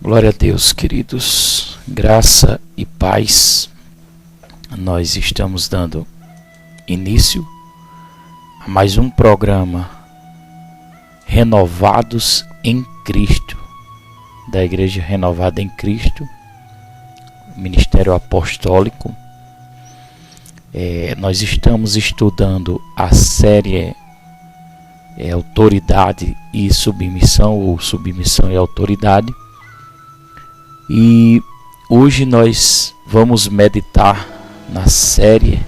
Glória a Deus, queridos, graça e paz. Nós estamos dando início a mais um programa Renovados em Cristo, da Igreja Renovada em Cristo, Ministério Apostólico. Nós estamos estudando a série Autoridade e Submissão, ou Submissão e Autoridade. E hoje nós vamos meditar na série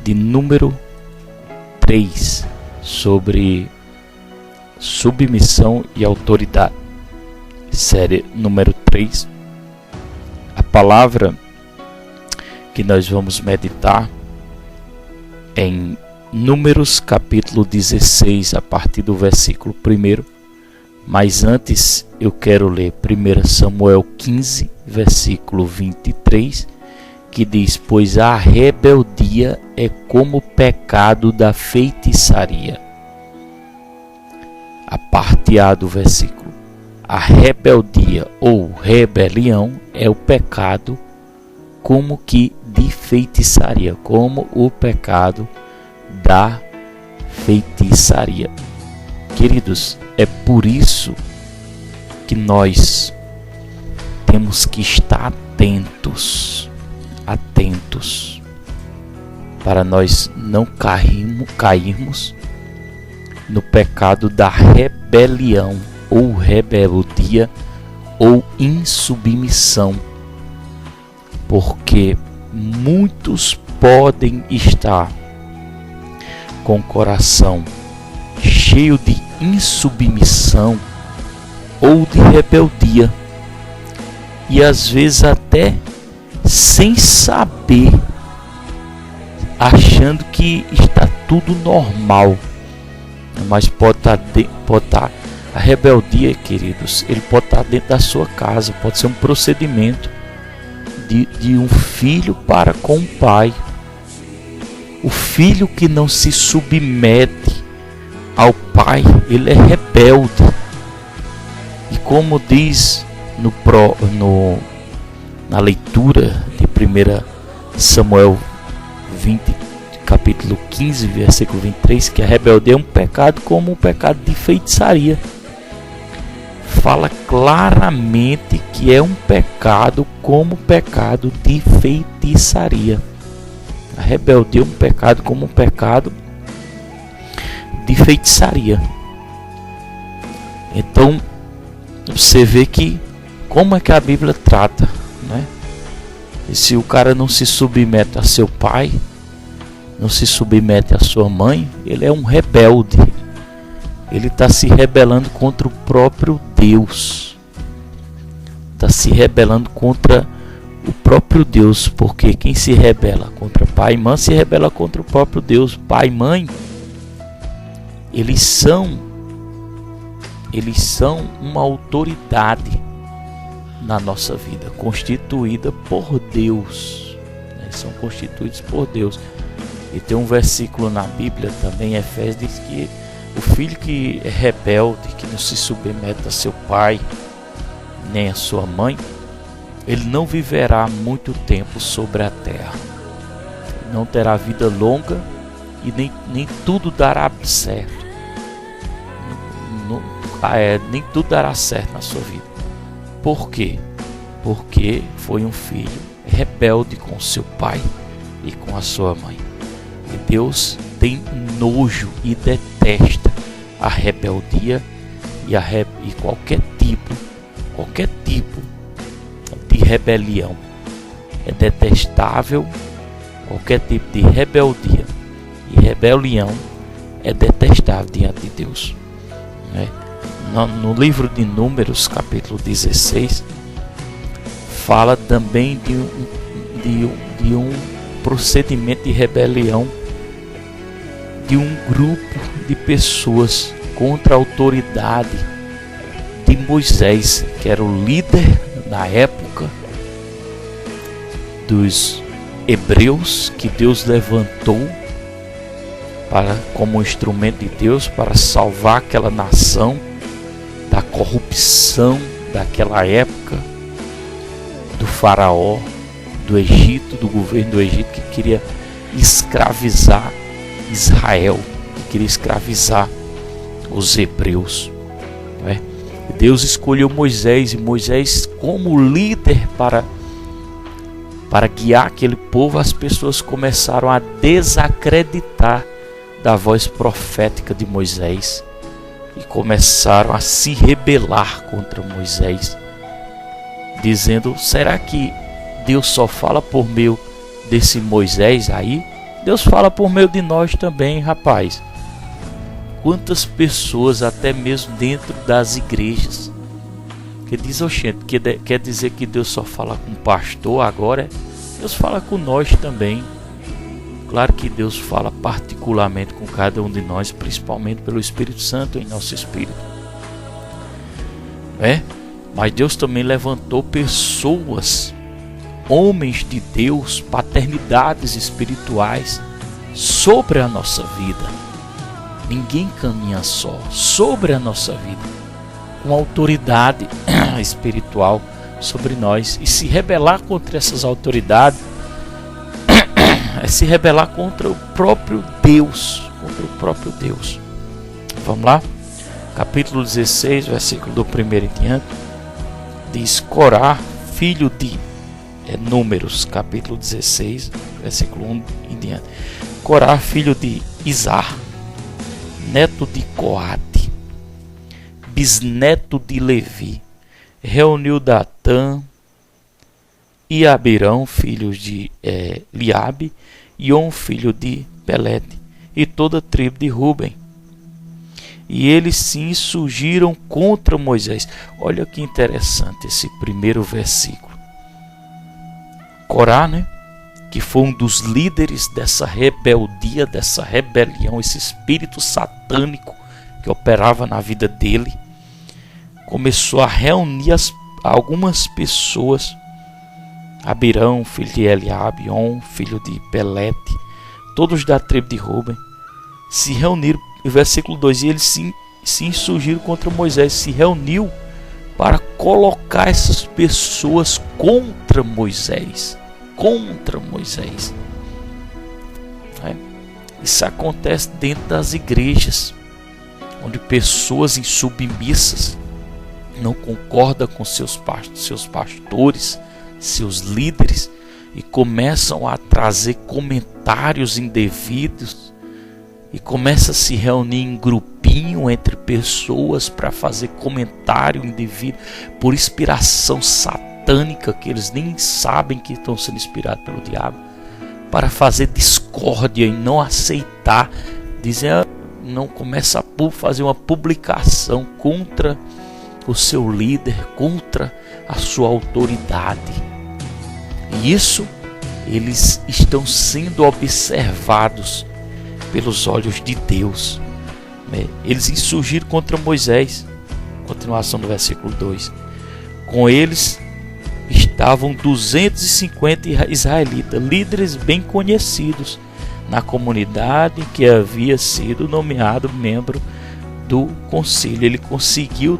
de número 3 sobre submissão e autoridade. Série número 3. A palavra que nós vamos meditar é em Números capítulo 16, a partir do versículo 1. Mas antes eu quero ler 1 Samuel 15, versículo 23, que diz: Pois a rebeldia é como o pecado da feitiçaria. A parte A do versículo: a rebeldia ou rebelião é o pecado como que de feitiçaria, como o pecado da feitiçaria. Queridos, é por isso que nós temos que estar atentos, para nós não cairmos no pecado da rebelião, ou rebeldia, ou insubmissão, porque muitos podem estar com o coração cheio de insubmissão ou de rebeldia, e às vezes até sem saber, achando que está tudo normal, mas pode estar a rebeldia, queridos, ele pode estar dentro da sua casa, pode ser um procedimento de um filho para com o pai. O filho que não se submete ao pai, ele é rebelde. E como diz na leitura de 1 Samuel 20, capítulo 15, versículo 23, que a rebeldia é um pecado como um pecado de feitiçaria. Fala claramente que é um pecado como um pecado de feitiçaria. A rebeldia é um pecado como um pecado de feitiçaria. Então você vê que como é que a Bíblia trata, né? E se o cara não se submete a seu pai, não se submete a sua mãe, ele é um rebelde. Ele está se rebelando contra o próprio Deus. Está se rebelando contra o próprio Deus, porque quem se rebela contra pai e mãe se rebela contra o próprio Deus. Pai e mãe, eles são uma autoridade na nossa vida, constituída por Deus, né? São constituídos por Deus. E tem um versículo na Bíblia também, Efésios, diz que o filho que é rebelde, que não se submete a seu pai nem a sua mãe, ele não viverá muito tempo sobre a terra, não terá vida longa e nem tudo dará certo. Nem tudo dará certo na sua vida. Por quê? Porque foi um filho rebelde com seu pai e com a sua mãe. E Deus tem nojo e detesta a rebeldia e qualquer tipo de rebelião. É detestável qualquer tipo de rebeldia, e rebelião é detestável diante de Deus, né? No livro de Números, capítulo 16, fala também de um procedimento de rebelião de um grupo de pessoas contra a autoridade de Moisés, que era o líder na época dos hebreus, que Deus levantou como instrumento de Deus para salvar aquela nação da corrupção daquela época, do faraó, do Egito, do governo do Egito, que queria escravizar Israel, que queria escravizar os hebreus, não é? Deus escolheu Moisés, e Moisés como líder para guiar aquele povo. As pessoas começaram a desacreditar da voz profética de Moisés e começaram a se rebelar contra Moisés, dizendo: será que Deus só fala por meio desse Moisés aí? Deus fala por meio de nós também, rapaz. Quantas pessoas, até mesmo dentro das igrejas, que diz: oxente, quer dizer que Deus só fala com o pastor agora? Deus fala com nós também. Claro que Deus fala particularmente com cada um de nós, principalmente pelo Espírito Santo em nosso espírito, mas Deus também levantou pessoas, homens de Deus, paternidades espirituais sobre a nossa vida. Ninguém caminha só, sobre a nossa vida, com autoridade espiritual sobre nós. E se rebelar contra essas autoridades é se rebelar contra o próprio Deus, Vamos lá? Capítulo 16, versículo do 1 em diante, diz: Corá, filho de Números, capítulo 16, versículo 1 em diante. Corá, filho de Izar, neto de Coate, bisneto de Levi, reuniu Datã e Abirão, filhos de Liabe, e On, filho de Pelete, e toda a tribo de Ruben. E eles se insurgiram contra Moisés. Olha que interessante esse primeiro versículo. Corá, que foi um dos líderes dessa rebeldia, dessa rebelião, esse espírito satânico que operava na vida dele, começou a reunir algumas pessoas. Abirão, filho de Eliabe, On, filho de Pelete, todos da tribo de Ruben, se reuniram. No versículo 2, e eles se insurgiram contra Moisés, se reuniu para colocar essas pessoas contra Moisés. Isso acontece dentro das igrejas, onde pessoas insubmissas não concordam com seus pastores, seus líderes, e começam a trazer comentários indevidos, e começa a se reunir em grupinho entre pessoas para fazer comentário indevido por inspiração satânica, que eles nem sabem que estão sendo inspirados pelo diabo, para fazer discórdia e não aceitar, não começa a fazer uma publicação contra o seu líder, contra a sua autoridade. E isso, eles estão sendo observados pelos olhos de Deus. Eles insurgiram contra Moisés. Continuação do versículo 2. Com eles estavam 250 israelitas, líderes bem conhecidos na comunidade, que havia sido nomeado membro do concílio. Ele conseguiu,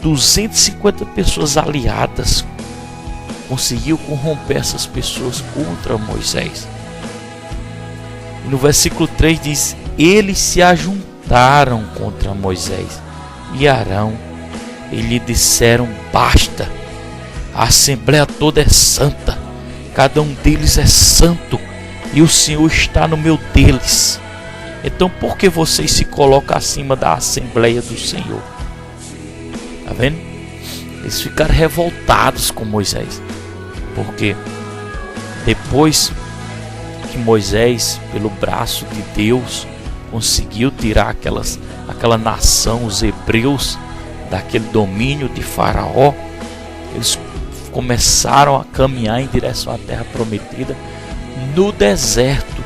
250 pessoas aliadas, conseguiu corromper essas pessoas contra Moisés. E no versículo 3 diz: eles se ajuntaram contra Moisés e Arão e lhe disseram: basta, a assembleia toda é santa, cada um deles é santo, e o Senhor está no meio deles. Então por que vocês se colocam acima da assembleia do Senhor? Está vendo? Eles ficaram revoltados com Moisés, porque depois que Moisés, pelo braço de Deus, conseguiu tirar aquela nação, os hebreus, daquele domínio de Faraó, eles começaram a caminhar em direção à terra prometida no deserto,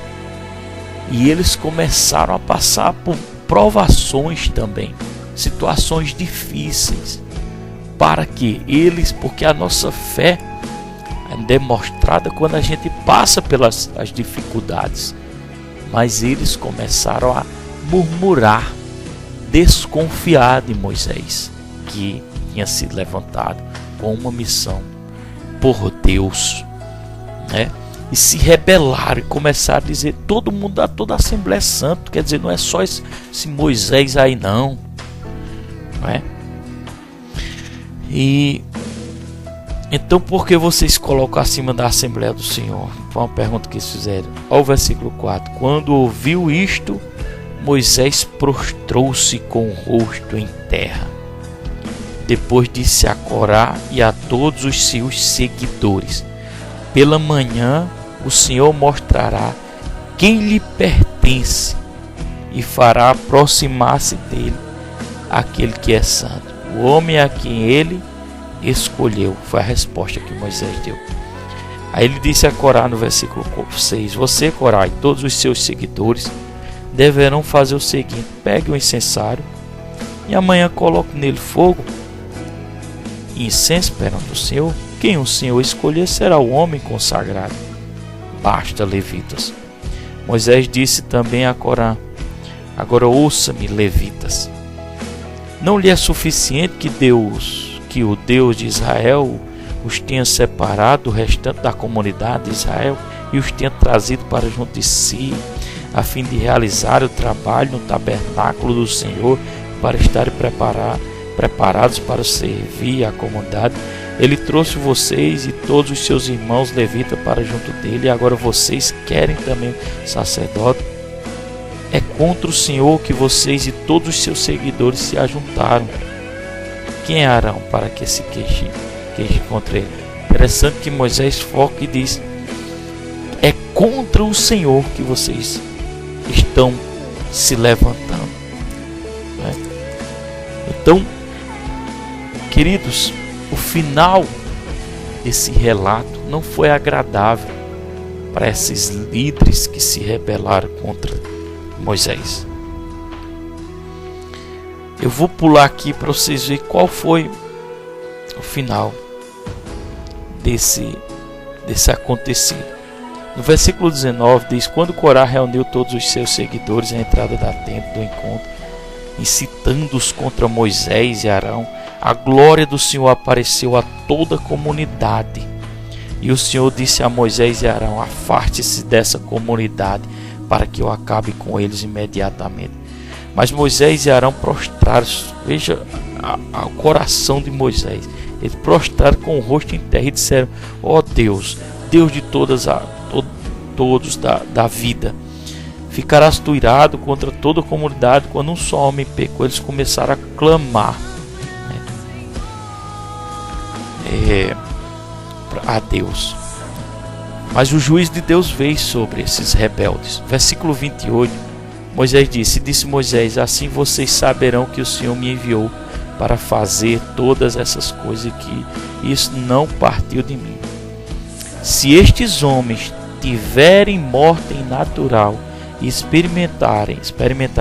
e eles começaram a passar por provações também, situações difíceis, porque a nossa fé é demonstrada quando a gente passa pelas as dificuldades. Mas eles começaram a murmurar, desconfiar de Moisés. que tinha sido levantado com uma missão por Deus, né? E se rebelaram e começaram a dizer, todo mundo, toda a Assembleia é santo, quer dizer, não é só esse Moisés aí não é? E então por que vocês colocam acima da Assembleia do Senhor? Foi uma pergunta que eles fizeram. Olha o versículo 4. Quando ouviu isto, Moisés prostrou-se com o rosto em terra. Depois disse a Corá e a todos os seus seguidores: pela manhã o Senhor mostrará quem lhe pertence e fará aproximar-se dele aquele que é santo, o homem a quem ele escolheu. Foi a resposta que Moisés deu. Aí ele disse a Corá no versículo 6: você, Corá, e todos os seus seguidores deverão fazer o seguinte: pegue o incensário e amanhã coloque nele fogo e incenso perante o Senhor. Quem o Senhor escolher será o homem consagrado. Basta, levitas. Moisés disse também a Corá: agora ouça-me, levitas. Não lhe é suficiente que o Deus de Israel os tenha separado do restante da comunidade de Israel e os tenha trazido para junto de si, a fim de realizar o trabalho no tabernáculo do Senhor, para estarem preparados para servir a comunidade. Ele trouxe vocês e todos os seus irmãos levitas para junto dele, e agora vocês querem também sacerdote. É contra o Senhor que vocês e todos os seus seguidores se ajuntaram. Quem é Arão para que se queixe contra ele? Interessante que Moisés foca e diz: é contra o Senhor que vocês estão se levantando, né? Então, queridos, o final desse relato não foi agradável para esses líderes que se rebelaram contra Moisés. Eu vou pular aqui para vocês verem qual foi o final desse acontecido. No versículo 19 diz: quando Corá reuniu todos os seus seguidores à entrada da tenda do encontro, incitando-os contra Moisés e Arão, a glória do Senhor apareceu a toda a comunidade. E o Senhor disse a Moisés e Arão: afaste-se dessa comunidade, para que eu acabe com eles imediatamente. Mas Moisés e Arão prostraram-se. Veja o coração de Moisés. Eles prostraram com o rosto em terra e disseram: ó Deus, Deus de todos da vida, ficarás tu irado contra toda a comunidade quando um só homem pecou. Eles começaram a clamar, né, a Deus. Mas o juízo de Deus veio sobre esses rebeldes. Versículo 28, Moisés disse Moisés: assim vocês saberão que o Senhor me enviou para fazer todas essas coisas, e que isso não partiu de mim. Se estes homens tiverem morte natural e experimentarem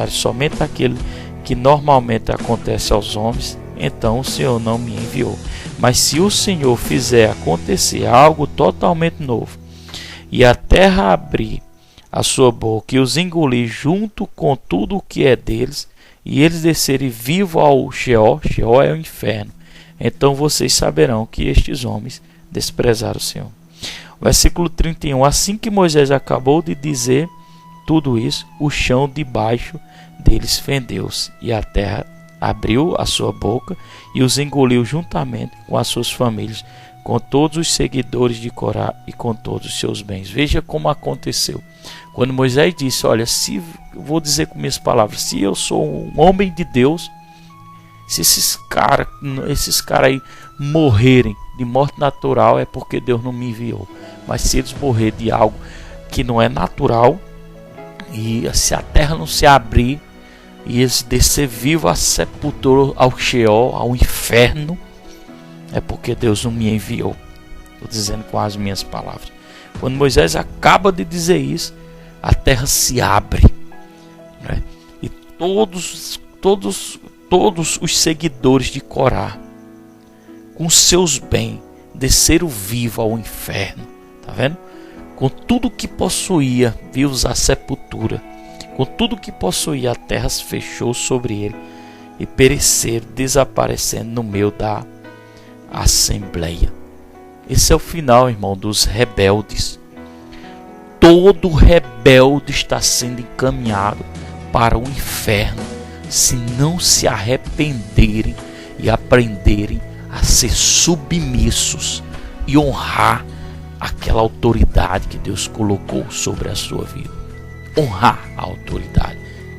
somente aquilo que normalmente acontece aos homens, então o Senhor não me enviou. Mas se o Senhor fizer acontecer algo totalmente novo, e a terra abrir a sua boca e os engolir junto com tudo o que é deles, e eles descerem vivos ao Sheol é o inferno, então vocês saberão que estes homens desprezaram o Senhor. Versículo 31, assim que Moisés acabou de dizer tudo isso, o chão debaixo deles fendeu-se, e a terra abriu a sua boca e os engoliu juntamente com as suas famílias, com todos os seguidores de Corá e com todos os seus bens. Veja como aconteceu. Quando Moisés disse: olha, vou dizer com minhas palavras, se eu sou um homem de Deus, se esses caras aí morrerem de morte natural, é porque Deus não me enviou. Mas se eles morrerem de algo que não é natural, e se a terra não se abrir e eles descer vivos à sepultura, ao Sheol, ao inferno, é porque Deus não me enviou. Estou dizendo com as minhas palavras. Quando Moisés acaba de dizer isso, a terra se abre, né? E todos os seguidores de Corá, com seus bens, desceram vivos ao inferno. Tá vendo? Com tudo que possuía, vivos à sepultura. Com tudo que possuía, a terra se fechou sobre ele. e pereceram, desaparecendo no meio da assembleia. Esse é o final, irmão, dos rebeldes. Todo rebelde está sendo encaminhado para o inferno se não se arrependerem e aprenderem a ser submissos e honrar aquela autoridade que Deus colocou sobre a sua vida. Honrar a autoridade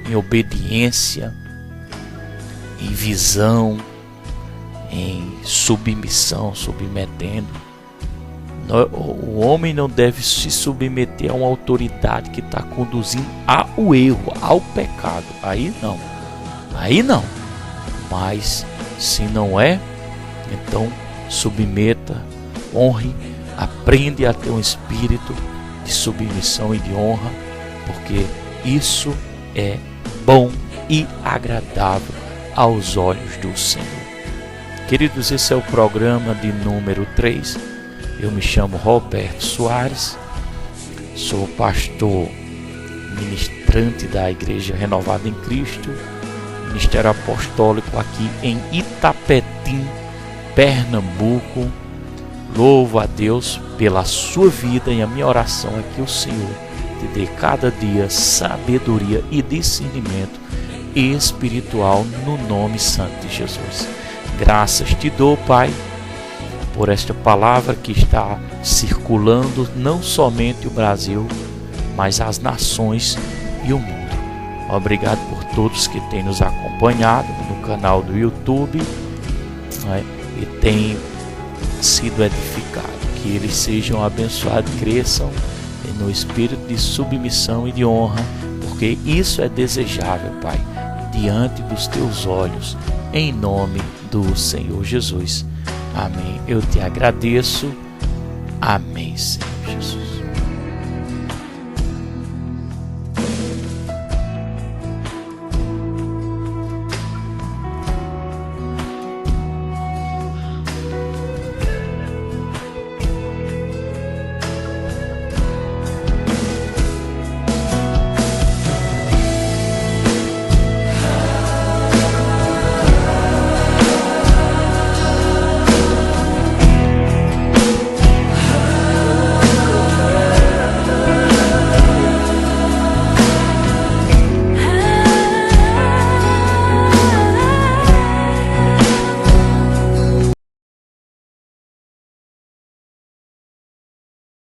em obediência, em visão, em submissão, submetendo. O homem não deve se submeter a uma autoridade que está conduzindo ao erro, ao pecado. Aí não. Mas se não é, então submeta, honre, aprende a ter um espírito de submissão e de honra, porque isso é bom e agradável aos olhos do Senhor. Queridos, esse é o programa de número 3. Eu me chamo Roberto Soares, sou pastor ministrante da Igreja Renovada em Cristo, Ministério Apostólico aqui em Itapetim, Pernambuco. Louvo a Deus pela sua vida, e a minha oração é que o Senhor te dê cada dia sabedoria e discernimento espiritual no nome santo de Jesus. Graças te dou, Pai, por esta palavra que está circulando não somente o Brasil, mas as nações e o mundo. Obrigado por todos que têm nos acompanhado no canal do YouTube, e têm sido edificados. Que eles sejam abençoados, cresçam no espírito de submissão e de honra, porque isso é desejável, Pai, diante dos teus olhos, em nome do Senhor Jesus. Amém. Eu te agradeço. Amém, Senhor Jesus.